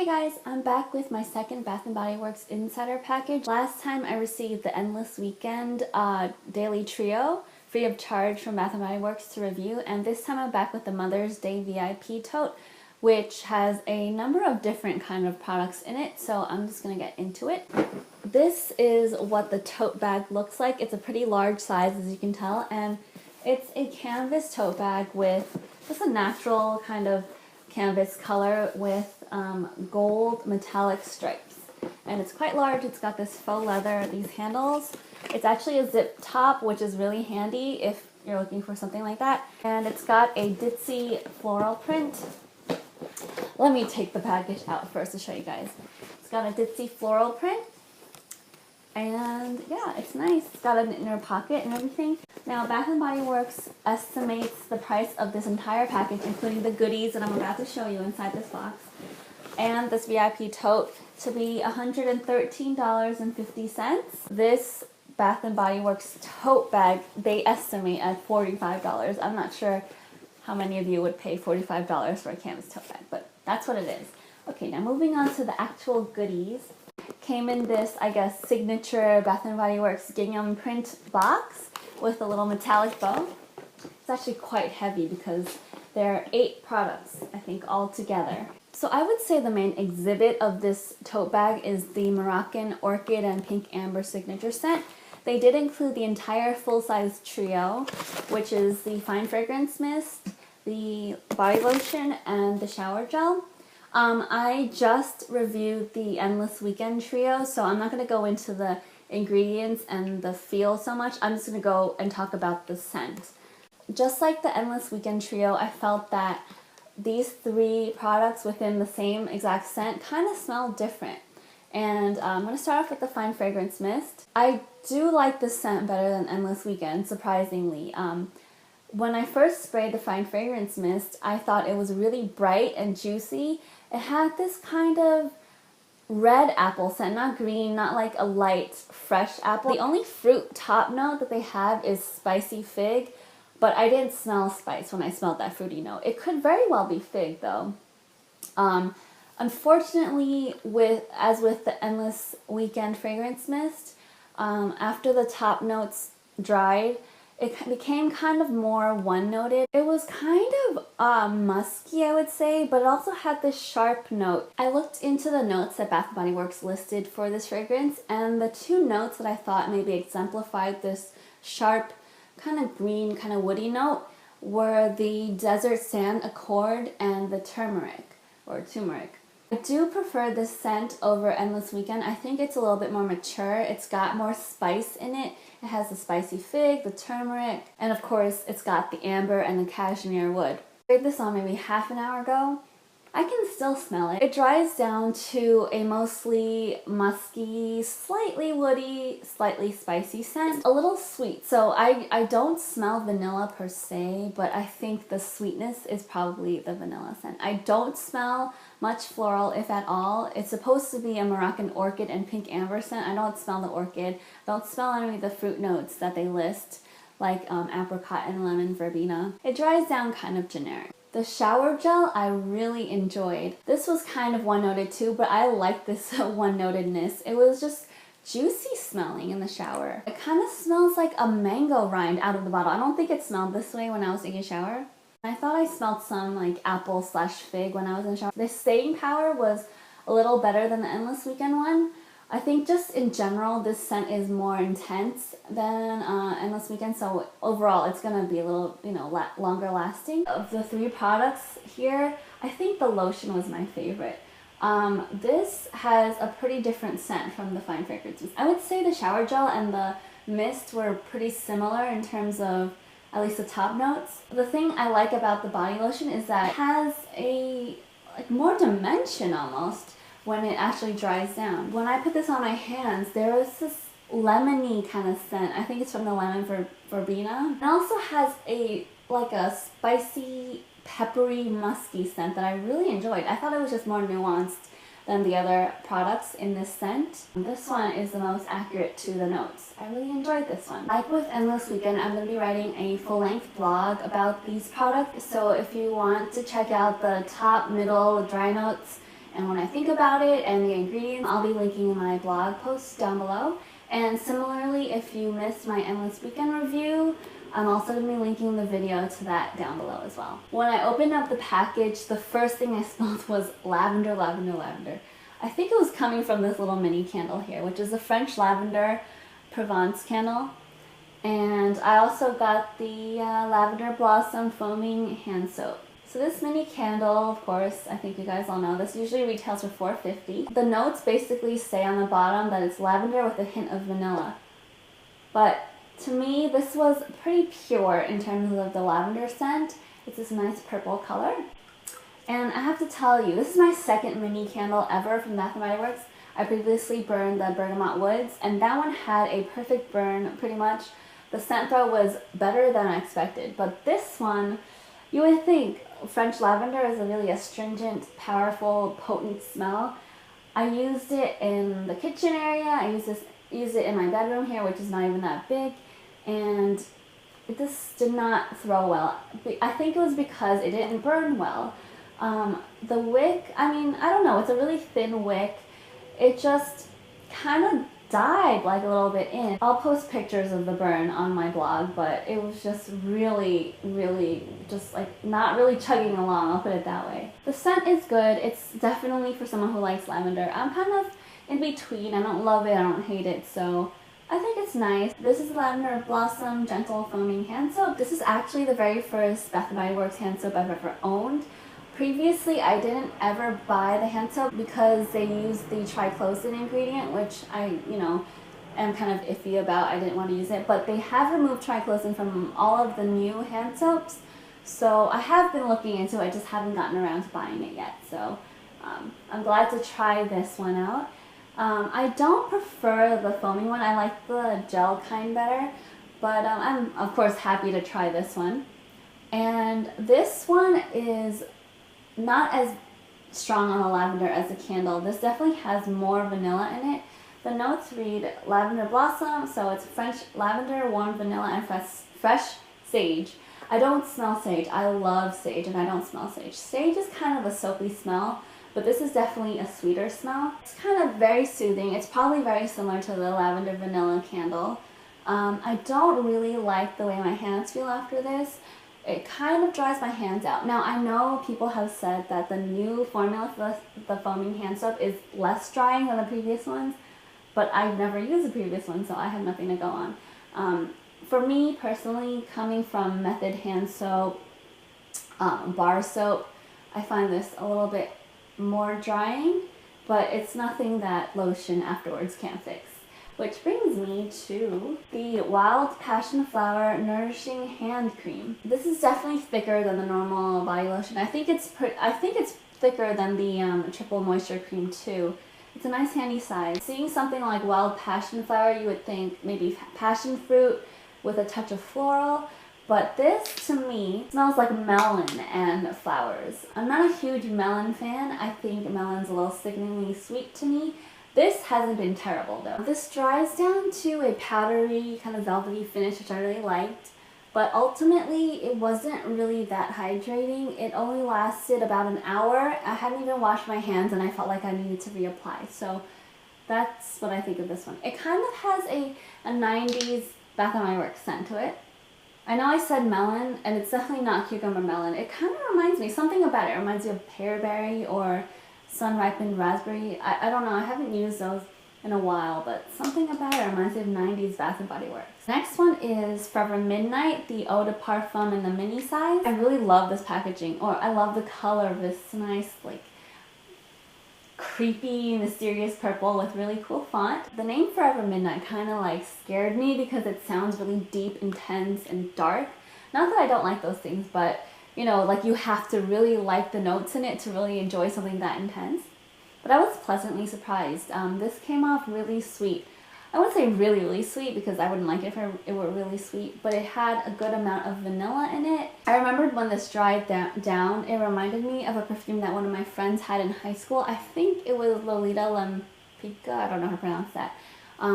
Hey guys, I'm back with my second Bath & Body Works Insider package. Last time I received the Endless Weekend Daily Trio free of charge from Bath & Body Works to review, and this time I'm back with the Mother's Day VIP Tote, which has a number of different kind of products in it, so I'm just going to get into it. This is what the tote bag looks like. It's a pretty large size, as you can tell, and it's a canvas tote bag with just a natural kind of canvas color with gold metallic stripes, and it's quite large. It's got this faux leather, these handles. It's actually a zip top, which is really handy if you're looking for something like that, and it's got a ditzy floral print. Let me take the package out first to show you guys. It's got a ditzy floral print, and yeah, it's nice. It's got an inner pocket and everything. Now, Bath & Body Works estimates the price of this entire package, including the goodies that I'm about to show you inside this box, and this VIP tote, to be $113.50. This Bath & Body Works tote bag, they estimate at $45. I'm not sure how many of you would pay $45 for a canvas tote bag, but that's what it is. Okay, now moving on to the actual goodies. Came in this, I guess, signature Bath & Body Works gingham print box with a little metallic bow. It's actually quite heavy because there are 8 products, I think, all together. So I would say the main exhibit of this tote bag is the Moroccan Orchid and Pink Amber signature scent. They did include the entire full-size trio, which is the Fine Fragrance Mist, the Body Lotion, and the Shower Gel. I just reviewed the Endless Weekend trio, so I'm not going to go into the ingredients and the feel so much. I'm just going to go and talk about the scent. Just like the Endless Weekend trio, I felt that these 3 products within the same exact scent kind of smell different. And I'm going to start off with the Fine Fragrance Mist. I do like this scent better than Endless Weekend, surprisingly. When I first sprayed the Fine Fragrance Mist, I thought it was really bright and juicy. It had this kind of red apple scent, not green, not like a light, fresh apple. The only fruit top note that they have is spicy fig, but I didn't smell spice when I smelled that fruity note. It could very well be fig, though. Unfortunately, as with the Endless Weekend Fragrance Mist, after the top notes dried, it became kind of more one-noted. It was kind of musky, I would say, but it also had this sharp note. I looked into the notes that Bath & Body Works listed for this fragrance, and the 2 notes that I thought maybe exemplified this sharp, kind of green, kind of woody note were the Desert Sand Accord and the turmeric, or turmeric. I do prefer this scent over Endless Weekend. I think it's a little bit more mature. It's got more spice in it. It has the spicy fig, the turmeric, and of course it's got the amber and the cashmere wood. I sprayed this on maybe half an hour ago. I can still smell it. It dries down to a mostly musky, slightly woody, slightly spicy scent. A little sweet. So I don't smell vanilla per se, but I think the sweetness is probably the vanilla scent. I don't smell much floral, if at all. It's supposed to be a Moroccan Orchid and Pink Amber scent. I don't smell the orchid. I don't smell any of the fruit notes that they list, like apricot and lemon verbena. It dries down kind of generic. The shower gel I really enjoyed. This was kind of one-noted too, but I like this one-notedness. It was just juicy smelling in the shower. It kind of smells like a mango rind out of the bottle. I don't think it smelled this way when I was taking a shower. I thought I smelled some like apple/fig when I was in the shower. The staying power was a little better than the Endless Weekend one. I think just in general, this scent is more intense than Endless Weekend, so overall it's going to be a little, longer lasting. Of the 3 products here, I think the lotion was my favorite. This has a pretty different scent from the Fine Fragrances. I would say the shower gel and the mist were pretty similar in terms of at least the top notes. The thing I like about the body lotion is that it has a more dimension almost when it actually dries down. When I put this on my hands, there was this lemony kind of scent. I think it's from the lemon verbena. It also has a spicy, peppery, musky scent that I really enjoyed. I thought it was just more nuanced than the other products in this scent. This one is the most accurate to the notes. I really enjoyed this one. Like with Endless Weekend, I'm going to be writing a full-length blog about these products, so if you want to check out the top, middle, dry notes, and when I think about it and the ingredients, I'll be linking in my blog post down below. And similarly, if you missed my Endless Weekend review, I'm also going to be linking the video to that down below as well. When I opened up the package, the first thing I smelled was lavender, lavender, lavender. I think it was coming from this little mini candle here, which is a French Lavender Provence candle. And I also got the Lavender Blossom Foaming Hand Soap. So this mini candle, of course, I think you guys all know, this usually retails for $4.50. The notes basically say on the bottom that it's lavender with a hint of vanilla. But to me, this was pretty pure in terms of the lavender scent. It's this nice purple color. And I have to tell you, this is my second mini candle ever from Bath & Body Works. I previously burned the Bergamot Woods, and that one had a perfect burn, pretty much. The scent though was better than I expected, but this one, you would think French lavender is a really astringent, powerful, potent smell. I used it in the kitchen area. I used it in my bedroom here, which is not even that big, and this did not throw well. I think it was because it didn't burn well. The wick, I mean, I don't know, it's a really thin wick. It just kind of died like a little bit in. I'll post pictures of the burn on my blog, but it was just really, really just like not really chugging along, I'll put it that way. The scent is good. It's definitely for someone who likes lavender. I'm kind of in between. I don't love it, I don't hate it, so I think it's nice. This is Lavender Blossom Gentle Foaming Hand Soap. This is actually the very first Bath & Body Works hand soap I've ever owned. Previously, I didn't ever buy the hand soap because they use the triclosan ingredient, which I, am kind of iffy about. I didn't want to use it, but they have removed triclosan from all of the new hand soaps. So I have been looking into it, I just haven't gotten around to buying it yet. So I'm glad to try this one out. I don't prefer the foaming one. I like the gel kind better, but I'm of course happy to try this one. And this one is not as strong on the lavender as the candle. This definitely has more vanilla in it. The notes read lavender blossom, so it's French lavender, warm vanilla, and fresh sage. I don't smell sage. I love sage, and I don't smell sage. Sage is kind of a soapy smell, but this is definitely a sweeter smell. It's kind of very soothing. It's probably very similar to the lavender vanilla candle. I don't really like the way my hands feel after this. It kind of dries my hands out. Now, I know people have said that the new formula for the foaming hand soap is less drying than the previous ones, but I've never used the previous one, so I have nothing to go on. For me, personally, coming from Method hand soap, bar soap, I find this a little bit more drying, but it's nothing that lotion afterwards can't fix. Which brings me to the Wild Passion Flower Nourishing Hand Cream. This is definitely thicker than the normal body lotion. I think it's thicker than the Triple Moisture Cream too. It's a nice handy size. Seeing something like Wild Passion Flower, you would think maybe passion fruit with a touch of floral. But this, to me, smells like melon and flowers. I'm not a huge melon fan. I think melon's a little sickeningly sweet to me. This hasn't been terrible though. This dries down to a powdery, kind of velvety finish, which I really liked. But ultimately, it wasn't really that hydrating. It only lasted about an hour. I hadn't even washed my hands and I felt like I needed to reapply. So that's what I think of this one. It kind of has a 90s Bath & Body Works scent to it. I know I said melon, and it's definitely not cucumber melon. It kind of reminds me, something about it reminds me of pearberry or sun-ripened raspberry. I don't know, I haven't used those in a while, but something about it reminds me of 90s Bath & Body Works. Next one is Forever Midnight, the Eau de Parfum in the mini size. I really love this packaging, or I love the color of this nice, like, creepy, mysterious purple with really cool font. The name Forever Midnight kind of like scared me because it sounds really deep, intense, and dark. Not that I don't like those things, but like you have to really like the notes in it to really enjoy something that intense. But I was pleasantly surprised. This came off really sweet. I wouldn't say really, really sweet because I wouldn't like it if it were really sweet, but it had a good amount of vanilla in it. I remembered when this dried down, it reminded me of a perfume that one of my friends had in high school. I think it was Lolita Lampica, I don't know how to pronounce that,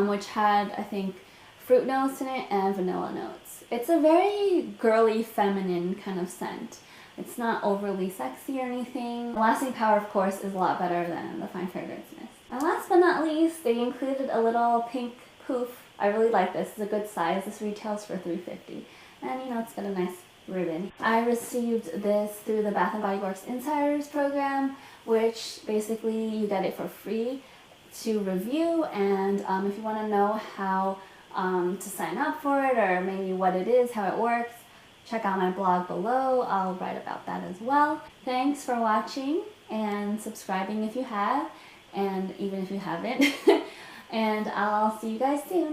which had, I think, fruit notes in it and vanilla notes. It's a very girly, feminine kind of scent. It's not overly sexy or anything. The lasting power, of course, is a lot better than the Fine Fragrance Mist. And last but not least, they included a little pink poof. I really like this. It's a good size. This retails for $3.50. And you know, it's got a nice ribbon. I received this through the Bath & Body Works Insiders program, which basically you get it for free to review. And if you want to know how to sign up for it, or maybe what it is, how it works, check out my blog below. I'll write about that as well. Thanks for watching and subscribing if you have, and even if you haven't. And I'll see you guys soon.